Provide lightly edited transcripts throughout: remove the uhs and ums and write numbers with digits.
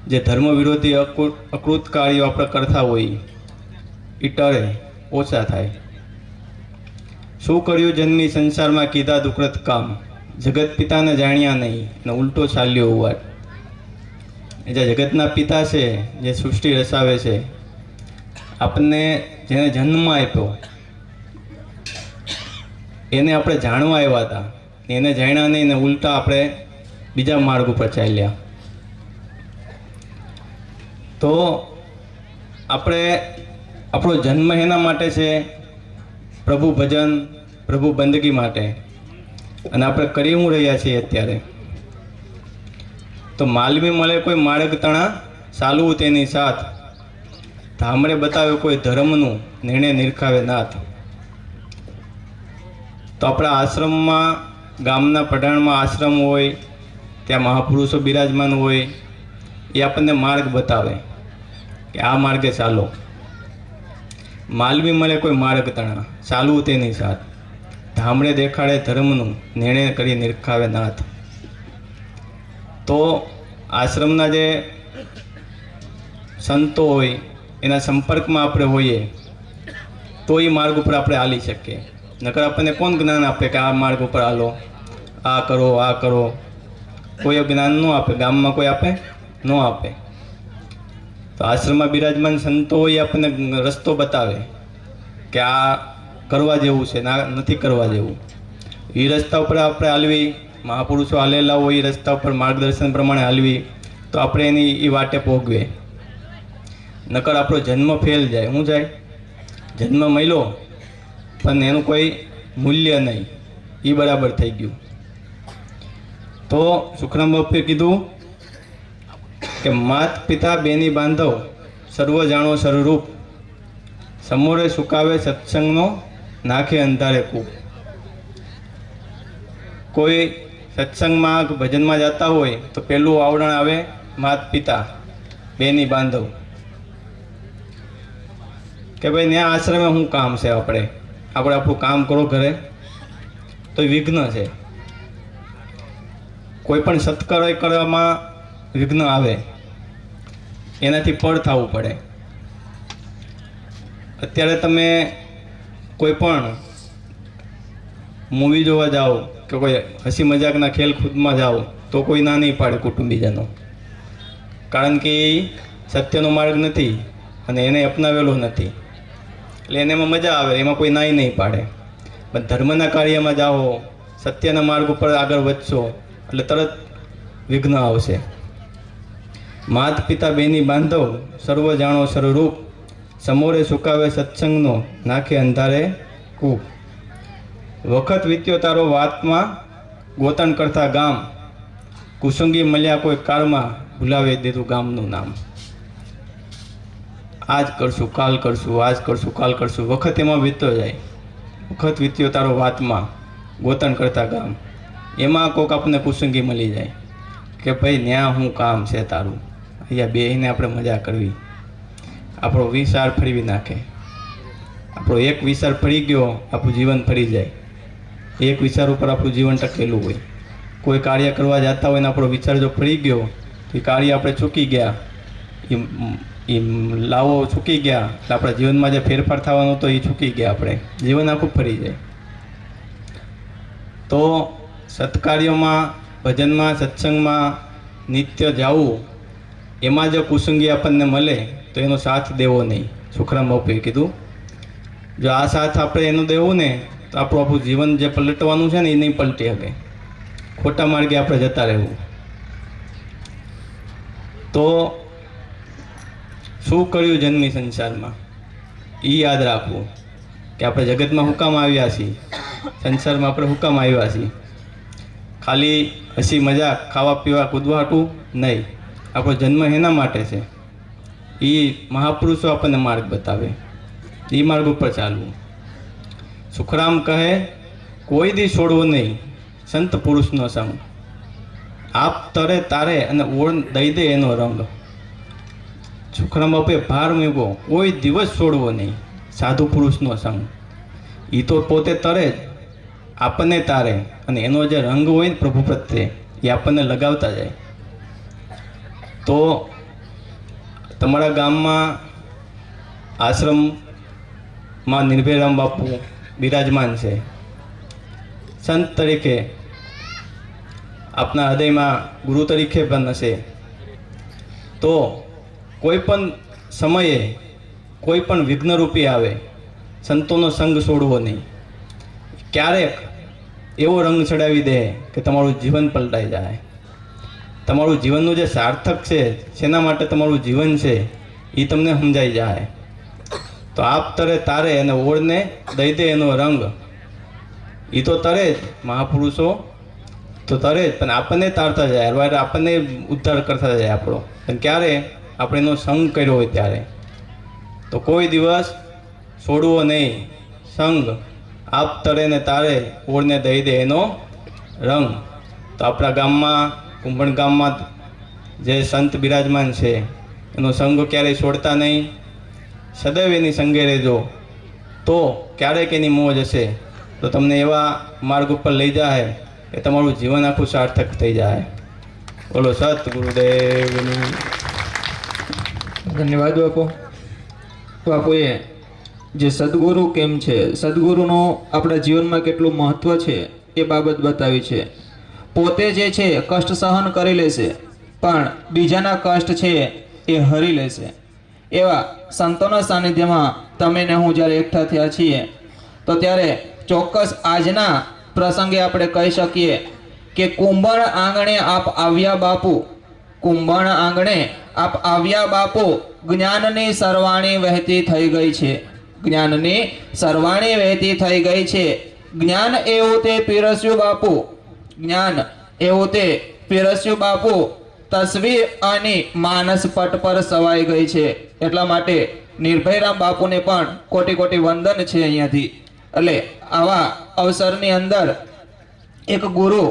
જે ધર્મ વિરોધી અકૃત કાર્યો આપણે કરતા હોઈએ એ ટળે, ઓછા થાય. શું કર્યું જન્મી સંસારમાં કીધા દુકૃત કામ, જગત પિતાને જાણ્યા નહીં ને ઉલટો ચાલ્યો ઉવાડ. જે જગતના પિતા છે, જે સૃષ્ટિ રસાવે છે, આપણને જેને જન્મ આપ્યો એને આપણે જાણવા આવ્યા હતા, એને જાણ્યા નહીં ને ઉલટા આપણે બીજા માર્ગ ઉપર ચાલ્યા. તો આપણે આપણો જન્મ એના માટે છે, પ્રભુ ભજન, પ્રભુ બંદગી માટે. અને આપણે કરી હું રહ્યા છીએ અત્યારે? તો માલવી મળે કોઈ માર્ગ તણા, ચાલવું તેની સાથ, ધામડે બતાવે કોઈ ધર્મનું, નિર્ણય નિરખાવે નાથ. તો આપણા આશ્રમમાં, ગામના પઢાણમાં આશ્રમ હોય, ત્યાં મહાપુરુષો બિરાજમાન હોય, એ આપણને માર્ગ બતાવે કે આ માર્ગે ચાલો. માલવી મળે કોઈ માર્ગ તણા, ચાલવું તેની સાથ, ધામડે દેખાડે ધર્મનું, નિર્ણય કરી નિરખાવે નાથ. તો આશ્રમના જે સંતો હોય એના સંપર્કમાં આપણે હોઈએ તો એ માર્ગ ઉપર આપણે હાલી શકીએ. નકર આપણને કોણ જ્ઞાન આપે કે આ માર્ગ ઉપર હાલો, આ કરો, આ કરો? કોઈ જ્ઞાન ન આપે, ગામમાં કોઈ આપે ન આપે. તો આશ્રમમાં બિરાજમાન સંતો હોય આપણને રસ્તો બતાવે કે આ કરવા જેવું છે, ના નથી કરવા જેવું. એ રસ્તા ઉપર આપણે હાલવી, મહાપુરુષો હાલેલા હોય એ રસ્તા ઉપર માર્ગદર્શન પ્રમાણે હાલવી તો આપણે એની એ વાટે ભોગવે. નકર આપણો જન્મ ફેલ જાય. શું જાય? જન્મ મળ્યો પણ એનું કોઈ મૂલ્ય નહીં, એ બરાબર થઈ ગયું. તો સુખરામ બાપુએ કીધું કે માત પિતા બેની બાંધવ, સર્વ જાણો સર્વરૂપ, સમોરે સુકાવે સત્સંગનો, નાખે અંધારે કૂપ. કોઈ સત્સંગમાં ભજનમાં જતા હોય તો પહેલું આવરણ આવે માત પિતા બેની બાંધવ, કે ભાઈ ત્યાં આશ્રમે શું કામ છે? આપણે આપણું કામ કરો ઘરે, તો વિઘ્ન છે. કોઈ પણ સત્કર્મ કરવામાં વિઘ્ન આવે, એનાથી ફળ થવું પડે. અત્યારે તમે કોઈ પણ મૂવી જોવા જાઓ કે કોઈ હસી મજાકના ખેલકૂદમાં જાઓ તો કોઈ ના નહીં પાડે કુટુંબીજનો, કારણ કે એ સત્યનો માર્ગ નથી અને એને અપનાવેલો નથી, એટલે એને એમાં મજા આવે, એમાં કોઈ નાઈ નહીં પાડે. પણ ધર્મના કાર્યમાં જાઓ, સત્યના માર્ગ ઉપર આગળ વધશો એટલે તરત વિઘ્ન આવશે. માત પિતા બેની બાંધવ, સર્વ જાણો સર્વરૂપ, સમોરે સુકાવે સત્સંગનો, નાખે અંધારે કૂપ. વખત વીત્યો તારો વાતમાં, ગોતણ કરતા ગામ, કુસંગી મળ્યા કોઈ કાળમાં, ભૂલાવી દીધું ગામનું નામ. આજ કરશું, કાલ કરશું, આજ કરશું, કાલ કરશું, વખત એમાં વીતતો જાય. વખત વીત્યો તારો વાતમાં, ગોતણ કરતા ગામ, એમાં કોઈક આપણને કુસંગી મળી જાય કે ભાઈ ન્યા શું કામ છે તારું? અહીંયા બેહીને આપણે મજા કરવી. આપણો વિચાર ફરવી નાખે. આપણો એક વિચાર ફરી ગયો, આપણું જીવન ફરી જાય. એક વિચાર ઉપર આપણું જીવન ટકેલું હોય. કોઈ કાર્ય કરવા જતા હોય ને આપણો વિચાર જો ફરી ગયો તો એ કાર્ય આપણે ચૂકી ગયા, એ લાવો ચૂકી ગયા, એટલે આપણા જીવનમાં જે ફેરફાર થવાનો હતો એ ચૂકી ગયા. આપણે જીવન આખું ફરી જાય. તો સત્કાર્યોમાં, ભજનમાં, સત્સંગમાં નિત્ય જવું, એમાં જો કુસંગી આપણને મળે તો એનો સાથ દેવો નહીં. સુખરામ બાપુએ કીધું જો આ સાથ આપણે એનું દેવું ને તો આપણું જીવન જે પલટવાનું છે ને એ નહીં પલટી શકે. ખોટા માર્ગે આપણે જતા રહેવું. તો શું કર્યું જન્મી સંસારમાં એ યાદ રાખવું કે આપણે જગતમાં હુકામ આવ્યા છીએ, સંસારમાં આપણે હુકામ આવ્યા છીએ. ખાલી હસી મજાક, ખાવા પીવા કૂદવાટું નહીં. આપણો જન્મ એના માટે છે. એ મહાપુરુષો આપણને માર્ગ બતાવે, એ માર્ગ ઉપર ચાલવું. સુખરામ કહે કોઈ દી છોડવો નહીં સંત પુરુષનો સંગ, આપ તરે તારે અને ઓળ દઈ દે એનો રંગ. સુખરામ બાપુએ ભાર મૂક્યો, કોઈ દિવસ છોડવો નહીં સાધુ પુરુષનો સંગ. એ તો પોતે તરે જ, આપણને તારે, અને એનો જે રંગ હોય ને પ્રભુ પ્રત્યે એ આપણને લગાવતા જાય. તો તમારા ગામમાં આશ્રમમાં નિર્ભયરામ બાપુ બિરાજમાન છે. સંત તરીકે આપના હૃદયમાં ગુરુ તરીકે પણ હશે. તો કોઈ પણ સમયે કોઈ પણ વિઘ્નરૂપી આવે, સંતોનો સંગ છોડવો નહીં. ક્યારેક એવો રંગ ચડાવી દે કે તમારું જીવન પલટાઈ જાય. તમારું જીવનનું જે સાર્થક છે, શેના માટે તમારું જીવન છે, એ તમને સમજાઈ જાય. તો આપ તરે તારે અને ઓળને દઈ દે એનો રંગ. એ તો તરે જ, મહાપુરુષો તો તરે જ, પણ આપણને તારતા જાય, અરવાર આપણને ઉદ્ધાર કરતા જાય આપણો. પણ ક્યારે આપણે એનો સંગ કર્યો હોય ત્યારે. તો કોઈ દિવસ છોડવો નહીં સંગ. આપ તરે ને તારે ઓળને દઈ દે એનો રંગ. તો આપણા ગામમાં, કુંભણ ગામમાં જે સંત બિરાજમાન છે એનો સંગ ક્યારેય છોડતા નહીં. સદૈવ એની સંગે રહેજો. તો ક્યારેક એની મોજ હશે તો તમને એવા માર્ગ ઉપર લઈ જાય કે તમારું જીવન આખું સાર્થક થઈ જાય. બોલો સત ગુરુદેવનું. ધન્યવાદ બાપુ. બાપુએ જે સદગુરુ કેમ છે, સદગુરુનું આપણા જીવનમાં કેટલું મહત્વ છે એ બાબત બતાવી છે. પોતે જે છે કષ્ટ સહન કરી લેશે, પણ બીજાના કષ્ટ છે એ હરી લેશે. એવા સંતોના સાનિધ્યમાં તમે ને હું જ્યારે એકઠા થયા છીએ તો ત્યારે ચોક્કસ આજના પ્રસંગે આપણે કહી શકીએ કે કુંભણ આંગણે આપ આવ્યા બાપુ, કુંભણ આંગણે આપ આવ્યા બાપુ. જ્ઞાનની સરવાણી વહેતી થઈ ગઈ છે, જ્ઞાનની સરવાણી વહેતી થઈ ગઈ છે. જ્ઞાન એવું તે પીરસ્યું બાપુ, જ્ઞાન એવું તે પીરસ્યું બાપુ. તસવીર અને માનસ પટ પર સવાઈ ગઈ છે. એટલા માટે નિર્ભયરામ બાપુને પણ કોટી કોટી વંદન છે અહીંયાથી. એટલે આવા અવસરની અંદર એક ગુરુ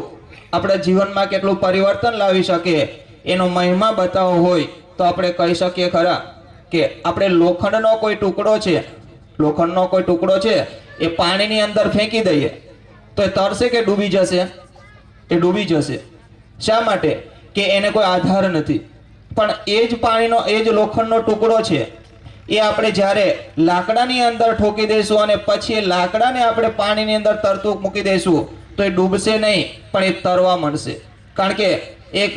આપણા જીવનમાં કેટલું પરિવર્તન લાવી શકે એનો મહિમા બતાવવો હોય તો આપણે કહી શકીએ ખરા કે આપણે લોખંડનો કોઈ ટુકડો છે, લોખંડનો કોઈ ટુકડો છે એ પાણીની અંદર ફેંકી દઈએ તો એ તરશે કે ડૂબી જશે? એ ડૂબી જશે. શા માટે? કે એને કોઈ આધાર નથી. પણ એ જ પાણીનો, એ જ લોખંડનો ટુકડો છે એ આપણે જ્યારે લાકડાની અંદર ઠોકી દઈશું અને પછી એ લાકડાને આપણે પાણીની અંદર તરતું મૂકી દઈશું તો એ ડૂબશે નહીં, પણ એ તરવા માંડશે. કારણ કે એક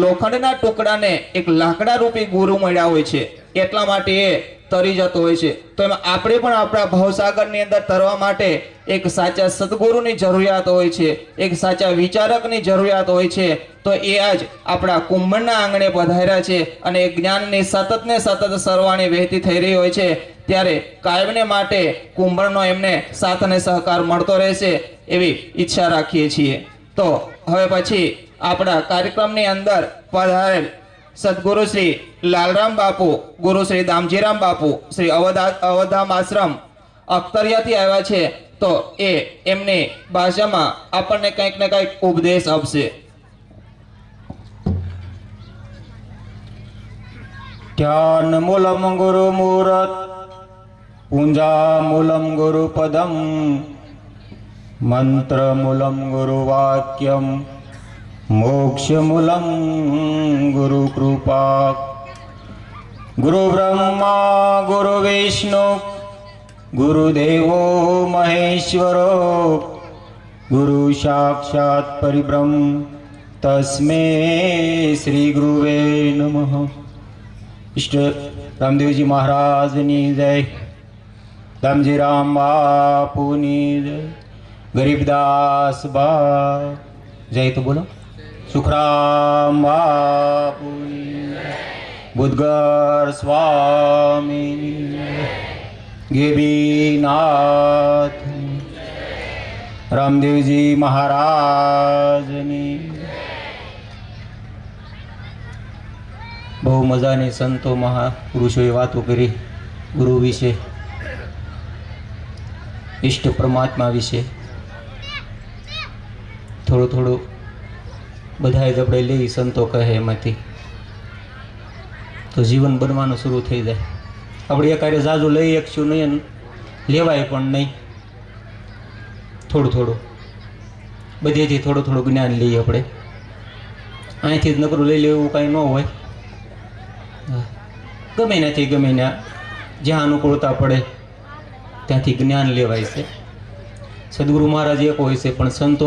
લોખંડના ટુકડાને એક લાકડા રૂપી ગુરુ મળ્યા હોય છે, એટલા માટે એ તરી જતો હોય છે. તો એમાં આપણે પણ આપણા ભવસાગરની અંદર તરવા માટે એક સાચા સદગુરુની જરૂરિયાત હોય છે, એક સાચા વિચારકની જરૂરિયાત હોય છે. તો એ આજ આપણા કુંભણના આંગણે પધાર્યા છે અને એ જ્ઞાનની સતત ને સતત સરવાણી વહેતી થઈ રહી હોય છે. ત્યારે કાયમને માટે કુંભણનો એમને સાથ અને સહકાર મળતો રહેશે એવી ઈચ્છા રાખીએ છીએ. તો હવે પછી આપણા કાર્યક્રમની અંદર પધારેલ સદગુરુ શ્રી લાલરામ બાપુ, ગુરુ શ્રી દામજીરામ બાપુ, શ્રી અવધામ આશ્રમ અખ્તરિયાથી આવ્યા છે. તો એ એમની ભાષામાં આપણને કંઈક ને કંઈક ઉપદેશ આપશે. ધ્યાન મૂલમ ગુરુ મૂરત, પૂંજા મૂલમ ગુરુ પદમ, મંત્ર મૂલમ ગુરુ વાક્યમ, મોક્ષ મૂલમ ગુરુ કૃપા. ગુરુ બ્રહ્મા ગુરુ વિષ્ણુ ગુરુદેવો મહેશ્વરો, ગુરુ સાક્ષાત પરિબ્રહ્મ તસ્મે શ્રી ગુરુવે નમઃ. ઇષ્ટ રામદેવજી મહારાજની જય, દામજીરામ બાપુની જય, ગરીબદાસ બા જય. તો બોલો સુખરામ બાપુની જય, બુદ્ધગર સ્વામીની, ગેબીનાથ, રામદેવજી મહારાજની. બહુ મજાની સંતો મહાપુરુષોએ વાતો કરી ગુરુ વિશે, ઈષ્ટ પરમાત્મા વિશે. થોડું થોડું બધાએ આપણે લઈ સંતો કહે એમાંથી તો જીવન બનવાનું શરૂ થઈ જાય. આપણે એકારે ઝાઝું લઈ શકશું નહીં, લેવાય પણ નહીં. થોડું થોડું બધેથી થોડું થોડું જ્ઞાન લઈએ આપણે. અહીંથી જ નકરું લઈ લેવું કાંઈ ન હોય. ગમે ત્યાંથી ગમે ત્યાં જ્યાં અનુકૂળતા પડે ત્યાંથી જ્ઞાન લેવાય છે. સદગુરુ મહારાજ એક હોય છે, પણ સંતો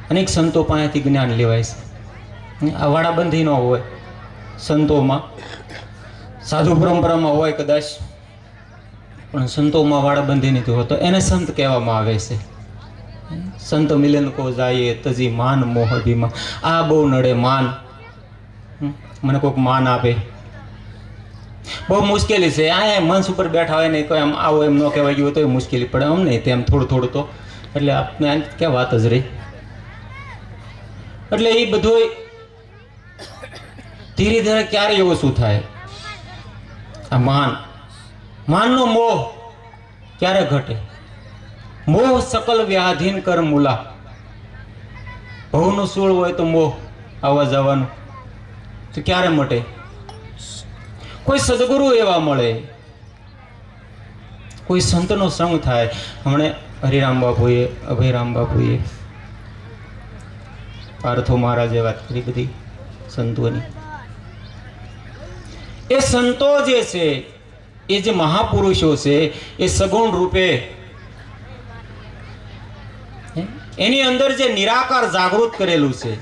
અનેક સંતો પાસેથી જ્ઞાન લેવાય છે. આ વાડાબંધી ન હોય સંતોમાં, સાધુ પરંપરામાં હોય કદાચ, પણ સંતોમાં વાડાબંધી નથી હોતો. એને સંત કહેવામાં આવે છે. સંત મિલન કો જાય તજી માન મોહ અભિમાન. આ બહુ નડે માન. મને કોઈક માન આપે, બહુ મુશ્કેલી છે. આ મંચ ઉપર બેઠા હોય ને કોઈ આમ આવો એમ ન કહેવાય ગયું તો મુશ્કેલી પડે અમને તેમ થોડું થોડું તો. એટલે આપણે ક્યાં વાત જ રહી. એટલે એ બધું ધીરે ધીરે ક્યારે ઓછું થાય. આ માનનો મોહ ક્યારે ઘટે? મોહ સકલ વ્યાધીન કર મૂલા. ભવનું સૂળ હોય તો મોહ આવવા જવાનું તો ક્યારે મટે? કોઈ સદગુરુ એવા મળે, કોઈ સંતનો સંગ થાય. હમણે હરિરામ બાપુએ, અભયરામ બાપુએ, પાર્થો મહારાજે વાત કરી બધી સંતોની. એ સંતો જે છે, એ જે મહાપુરુષો છે, એ સગુણ રૂપે એની અંદર જે નિરાકાર જાગૃત કરેલું છે,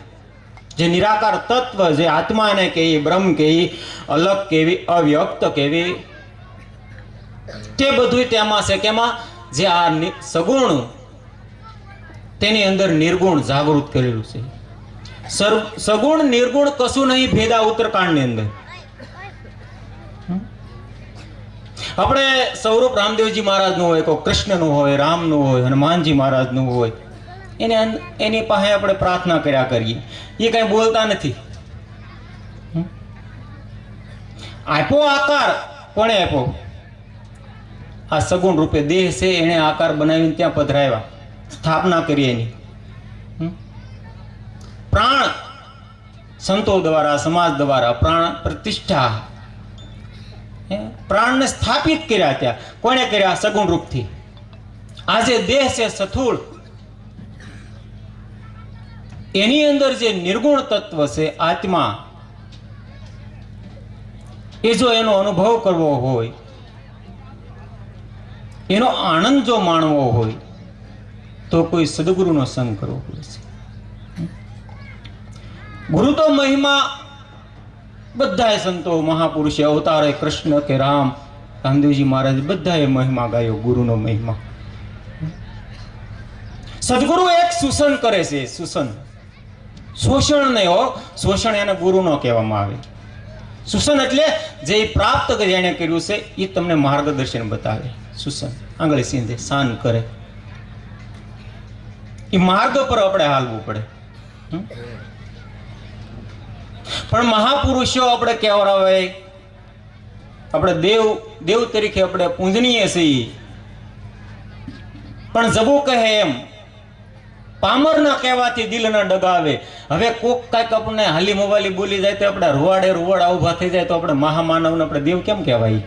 જે નિરાકાર તત્વ, જે આત્માને કહેવી, બ્રહ્મ કહેવી, અલગ કહેવી, અવ્યક્ત કહેવી, તે બધું તેમાં છે. કેમાં? જે આ સગુણ તેની અંદર નિર્ગુણ જાગૃત કરેલું છે. સગુણ નિર્ગુણ કશું નહીં ભેદા ઉત્તરકાંડની અંદર. આપણે સ્વરૂપ રામદેવજી મહારાજનું હોય, કોઈ કૃષ્ણનું હોય, રામનું હોય, હનુમાનજી મહારાજનું હોય, એની પાસે આપણે પ્રાર્થના કર્યા કરીએ. એ કઈ બોલતા નથી. આપ્યો આકાર કોણે આપ્યો? આ સગુણ રૂપે દેહ છે, એને આકાર બનાવીને ત્યાં પધરાવ્યા, સ્થાપના કરી એની. પ્રાણ સંતો દ્વારા, સમાજ દ્વારા પ્રાણ પ્રતિષ્ઠા, પ્રાણને સ્થાપિત કર્યા. ત્યાં કોણે કર્યા? સગુણ રૂપથી. આજે દેહ છે સ્થૂળ, એની અંદર જે નિર્ગુણ તત્વ છે આત્મા, એ જો એનો અનુભવ કરવો હોય, એનો આનંદ જો માણવો હોય, તો કોઈ સદગુરુનો સંગ કરવો પડે છે. ગુરુ તો મહિમા બધાએ સંતો મહાપુરુષે, અવતારે કૃષ્ણ કે રામ, રામદેવજી મહારાજ બધાએ મહિમા ગાયો, ગુરુનો મહિમા. સદગુરુ એક શોષણ કરે છે. શોષણ નહીં હો, શોષણ એને ગુરુ નો કહેવામાં આવે. શોષણ એટલે જે પ્રાપ્ત જેણે કર્યું છે એ તમને માર્ગદર્શન બતાવે. શોષણ આંગળી સીંધે શાન કરે, એ માર્ગ પર આપણે હાલવું પડે. પણ મહાપુરુષો આપણે કહેવાય, આપણે દેવ તરીકે આપણે પૂજનીય છીએ, પણ જબુ કહે એમ પામર ના કહેવાથી દિલ ના ડગાવે. હવે કોક કાંઈક આપણને હાલી મોવાલી બોલી જાય તો આપણે રૂવાડા ઉભા થઈ જાય તો આપણે મહામાનવને આપણે દેવ કેમ કહેવાય?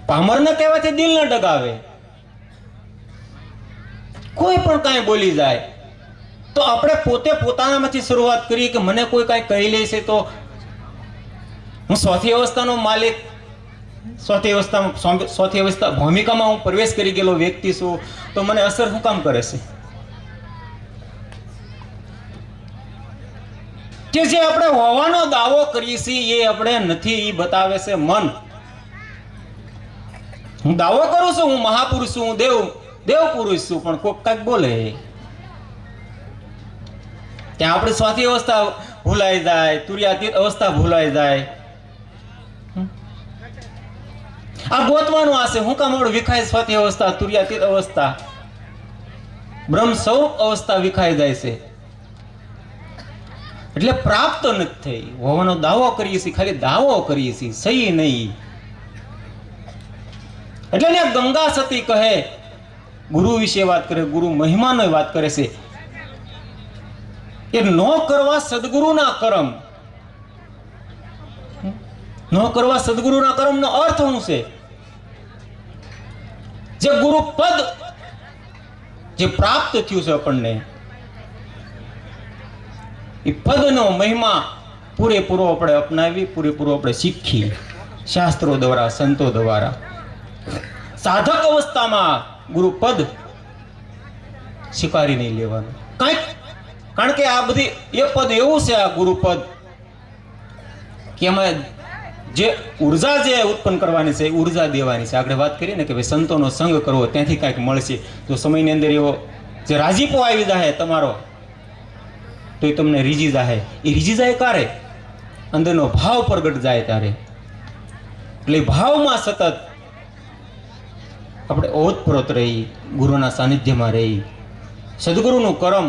પામર ના કહેવાથી દિલ ના ડગાવે. કોઈ પણ કાંઈ બોલી જાય તો આપણે પોતે પોતાનામાંથી શરૂઆત કરીએ કે મને કોઈ કાંઈ કહી લે છે તો હું ચોથી અવસ્થાનો માલિક, ચોથી અવસ્થા ભૂમિકામાં હું પ્રવેશ કરી ગયેલો વ્યક્તિ છું, તો મને અસર શું કામ કરે છે? કે જે આપણે હોવાનો દાવો કરીએ છીએ એ આપણે નથી, એ બતાવે છે મન. હું દાવો કરું છું હું મહાપુરુષ છું, હું દેવ પુરુષ છું, પણ કોઈક કાંઈક બોલે ત્યાં આપણે ચોથી અવસ્થા ભૂલાઈ જાય, તુર્યાતીત અવસ્થા ભૂલાઈ જાય. આ ગોતવાનું આશે હું કામ આપણે વિખાય સ્વાતી અવસ્થા, તુર્યાતીત અવસ્થા, બ્રહ્મ સ્વરૂપ અવસ્થા વિખાઈ જાય છે. એટલે પ્રાપ્ત નથી થઈ. હોવાનો દાવો કરીએ છીએ, ખાલી દાવો કરીએ છીએ, સહી નહીં. એટલે ને ગંગા સતી કહે, ગુરુ વિશે વાત કરે, ગુરુ મહિમાનો વાત કરે છે કે ન કરવા સદગુરુના કર્મ. ન કરવા સદગુરુના કર્મનો અર્થ શું છે? જે ગુરુ પદ જે પ્રાપ્ત થયું છે આપણને, એ પદનો મહિમા પૂરેપૂરો આપણે અપનાવી, પૂરેપૂરો આપણે શીખી શાસ્ત્રો દ્વારા, સંતો દ્વારા. સાધક અવસ્થામાં ગુરુપદ સ્વીકારી નહીં લેવાનું કાંઈક, કારણ કે આ બધી એ પદ એવું છે, આ ગુરુપદ કે એમાં જે ઉર્જા જે ઉત્પન્ન કરવાની છે, ઉર્જા દેવાની છે. આપણે વાત કરીએ ને કે ભાઈ સંતોનો સંગ કરવો, ત્યાંથી કાંઈક મળશે. જો સમયની અંદર એવો જે રાજીપો આવી જાય તમારો, તો એ તમને રીઝી જાય. એ રીઝી જાય ક્યારે? અંદરનો ભાવ પ્રગટ જાય ત્યારે. એટલે ભાવમાં સતત આપણે ઓતપ્રોત રહી, ગુરુના સાનિધ્યમાં રહી, સદગુરુનું કરમ